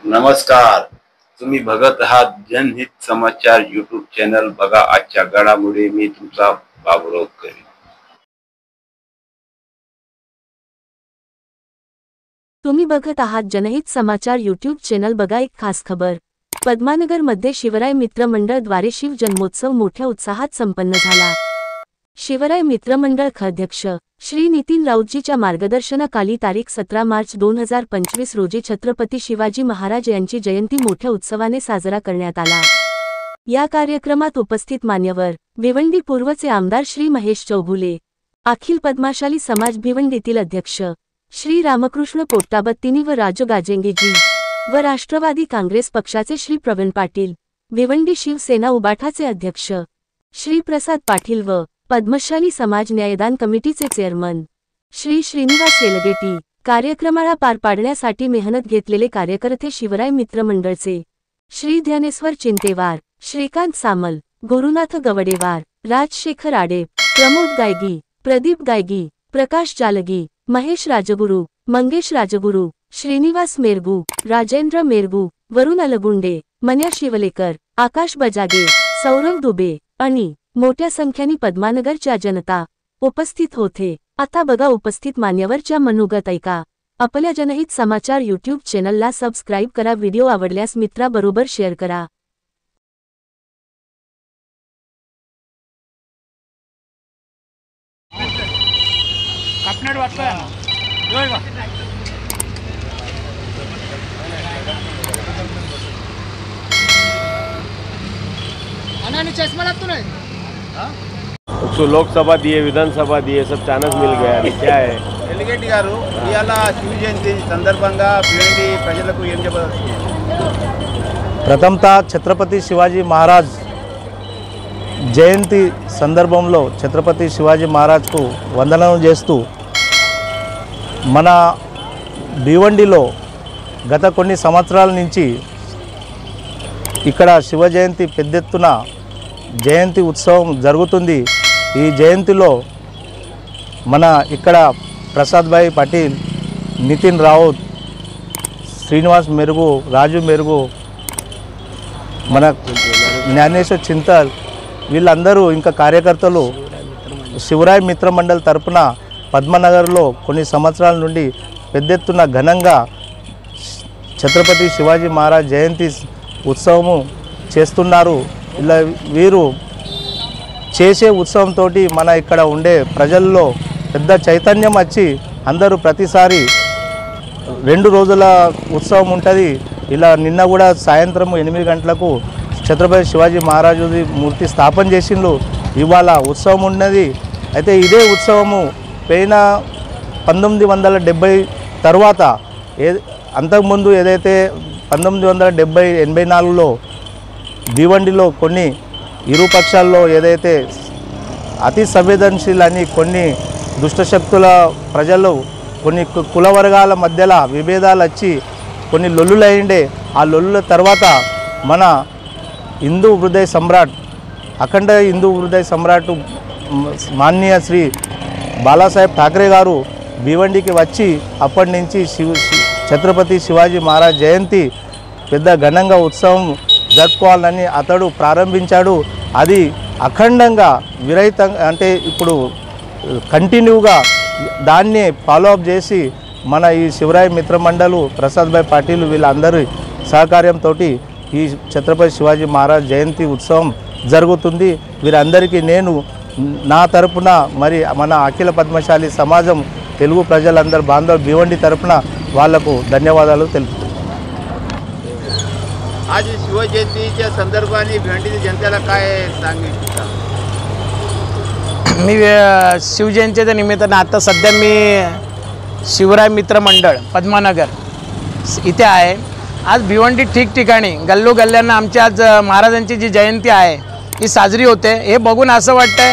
नमस्कार, तुम्ही बघत आहात जनहित समाचार यूट्यूब चॅनल। बघा आजच्या घडामोडी। मी तुमचा बाबुराव करी। तुम्ही बघत आहात जनहित समाचार यूट्यूब चॅनल। बघा एक खास खबर। पद्मानगर मध्ये शिवराय मित्र मंडळ द्वारे शिव जन्मोत्सव मोठ्या उत्साहात संपन्न झाला। शिवराय मित्र मंडळ अध्यक्ष श्री नितीन राऊतजीच्या मार्गदर्शनाखाली तारीख 17 मार्च 2025 रोजी छत्रपती शिवाजी महाराज यांची जयंती मोठ्या उत्सवाने साजरा करण्यात आला। या कार्यक्रमात उपस्थित मान्यवर भिवंडी पूर्वचे आमदार श्री महेश चौगुले, अखिल पद्माशाली समाज भिवंडीतील अध्यक्ष श्री रामकृष्ण पोट्टाबत्तीनी व राजू गाजेंगेजी व राष्ट्रवादी काँग्रेस पक्षाचे श्री प्रवीण पाटील, भिवंडी शिवसेना उबाठाचे अध्यक्ष श्री प्रसाद पाटील व पद्मशाली समाज न्यायदान कमिटीचे चेअरमन श्री श्रीनिवास येलगेटी, कार्यक्रमाला पार पाडण्यासाठी मेहनत घेतलेले कार्यकर्ते शिवराय मित्र मंडळचे श्री ध्यानेश्वर चिंतेवार, श्रीकांत सामल, गुरुनाथ गवडेवार, राजशेखर आडे, प्रमोद गायगी, प्रदीप गायगी, प्रकाश जालगी, महेश राजगुरू, मंगेश राजगुरू, श्रीनिवास मेरगू, राजेंद्र मेरगू, वरुण अलगुंडे, मन्या शिवलेकर, आकाश बजागे, सौरव दुबे आणि मोठ्या संख्येने पद्मानगरच्या जनता उपस्थित होते। आता बघा उपस्थित मान्यवरच्या मनोगत ऐका। आपल्या जनहित समाचार यूट्यूब चॅनलला सबस्क्राइब करा। व्हिडिओ आवडल्यास मित्राबरोबर शेअर करा। चश्मा लगता नहीं। उसको लोकसभा दिए, विधानसभा दिए, सब चांस मिल गया। क्या है डेलीगेट गारू इयाला शिव जयंती संदर्भंगा भिवंडी प्रजలకు ఏం చెప్పదలుచుకున్నారు? ప్రథమత ఛత్రపతి శివాజీ మహారాజ్ జయంతి సందర్భంలో ఛత్రపతి శివాజీ మహారాజ్కు వందనం చేస్తూ మన భివండిలో గత కొన్ని సంవత్సరాల నుంచి ఇక్కడ శివ జయంతి పెద్ద ఎత్తున జయంతి ఉత్సవం జరుగుతుంది। ఈ జయంతిలో మన ఇక్కడ ప్రసాద్ భాయ్ పాటిల్, నితిన్ రావుత్, శ్రీనివాస్ మెరుగు, రాజు మెరుగు, మన జ్ఞానేశ్వర్ చింతల్ వీళ్ళందరూ ఇంకా కార్యకర్తలు శివరాయ్ మిత్ర మండల్ తరపున పద్మనగర్లో కొన్ని సంవత్సరాల నుండి పెద్ద ఎత్తున ఘనంగా ఛత్రపతి శివాజీ మహారాజ్ జయంతి ఉత్సవము చేస్తున్నారు। ఇలా వీరు చేసే ఉత్సవంతో మన ఇక్కడ ఉండే ప్రజల్లో పెద్ద చైతన్యం వచ్చి అందరూ ప్రతిసారి 2 రోజుల ఉత్సవం ఉంటుంది। ఇలా నిన్న కూడా సాయంత్రం 8 గంటలకు ఛత్రపతి శివాజీ మహారాజు మూర్తి స్థాపన చేసిండ్రు। ఇవాళ ఉత్సవం ఉన్నది। అయితే ఇదే ఉత్సవము పోయిన 1970 తర్వాత అంతకుముందు ఏదైతే 1970-84లో భివండిలో కొన్ని ఇరు పక్షాల్లో ఏదైతే అతి సంవేదనశీలని కొన్ని దుష్టశక్తుల ప్రజలు కొన్ని కుల వర్గాల మధ్యలో విభేదాలు వచ్చి కొన్ని లొల్లులైండే। ఆ లొల్లుల తర్వాత మన హిందూ హృదయ సమ్రాట్ అఖండ హిందూ హృదయ సమ్రాట్ మాన్య శ్రీ బాలాసాహెబ్ ఠాక్రే గారు భివండికి వచ్చి అప్పటి నుంచి ఛత్రపతి శివాజీ మహారాజ్ జయంతి పెద్ద ఘనంగా ఉత్సవం జరుపుకోవాలని అతడు ప్రారంభించాడు। అది అఖండంగా విరహితంగా అంటే ఇప్పుడు కంటిన్యూగా దాన్ని ఫాలో అప్ చేసి మన ఈ శివరాయ మిత్ర మండలు ప్రసాద్ భాయ్ పాటిల్ వీళ్ళందరి సహకార్యంతో ఈ ఛత్రపతి శివాజీ మహారాజ్ జయంతి ఉత్సవం జరుగుతుంది। వీరందరికీ నేను నా తరపున మరి మన అఖిల పద్మశాలి సమాజం తెలుగు ప్రజలందరూ బాంధవ భివండి తరపున వాళ్లకు ధన్యవాదాలు తెలుపుతున్నాను। आज शिव जयंतीच्या संदर्भाने भिवंडीच्या जनतेला काय सांगू इच्छिता? मी शिवजयंतीच्या निमित्तानं आता सध्या मी शिवराय मित्र मंडळ पद्मानगर इथे आहे। आज भिवंडी ठिकठिकाणी गल्लोगल्ल्यांना आमच्या आज महाराजांची जी जयंती आहे ही साजरी होते। हे बघून असं वाटतं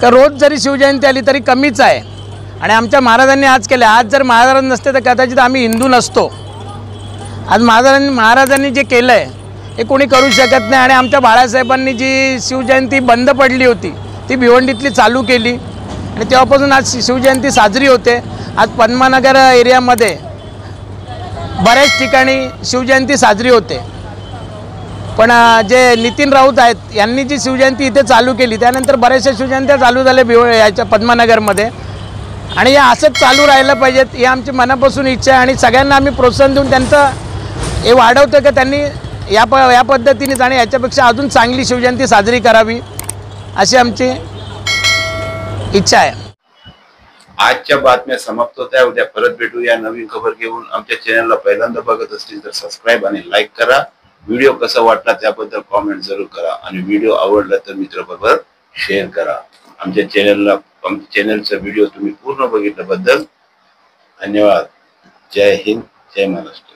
की रोज जरी शिवजयंती आली तरी कमीच आहे आणि आमच्या महाराजांनी आज केले। आज जर महाराज नसते तर कदाचित आम्ही हिंदू नसतो। आज महाराजांनी जे केलं आहे हे कोणी करू शकत नाही आणि आमच्या बाळासाहेबांनी जी शिवजयंती बंद पडली होती ती भिवंडीतली चालू केली आणि तेव्हापासून आज शिवजयंती साजरी होते। आज पद्मानगर एरियामध्ये बऱ्याच ठिकाणी शिवजयंती साजरी होते, पण जे नितीन राऊत आहेत यांनी जी शिवजयंती इथे चालू केली त्यानंतर बऱ्याचशा शिवजयंत्या चालू झाल्या याच्या पद्मानगरमध्ये, आणि हे असंच चालू राहिलं पाहिजेत ही आमची मनापासून इच्छा आहे. आणि सगळ्यांना आम्ही प्रोत्साहन देऊन त्यांचं हे वाढवतो की त्यांनी या पद्धतीनेच आणि याच्यापेक्षा अजून चांगली शिवजयंती साजरी करावी अशी आमची इच्छा आहे. आजच्या बातम्या समाप्त होत्या. उद्या परत भेटूया नवीन खबर घेऊन. आमच्या चॅनलला पहिल्यांदा बघत असतील तर सबस्क्राईब आणि लाईक करा. व्हिडिओ कसा वाटला त्याबद्दल कॉमेंट जरूर करा आणि व्हिडिओ आवडला तर मित्राबरोबर शेअर करा. आमच्या चॅनलचा व्हिडिओ तुम्ही पूर्ण बघितल्याबद्दल धन्यवाद. जय हिंद, जय महाराष्ट्र.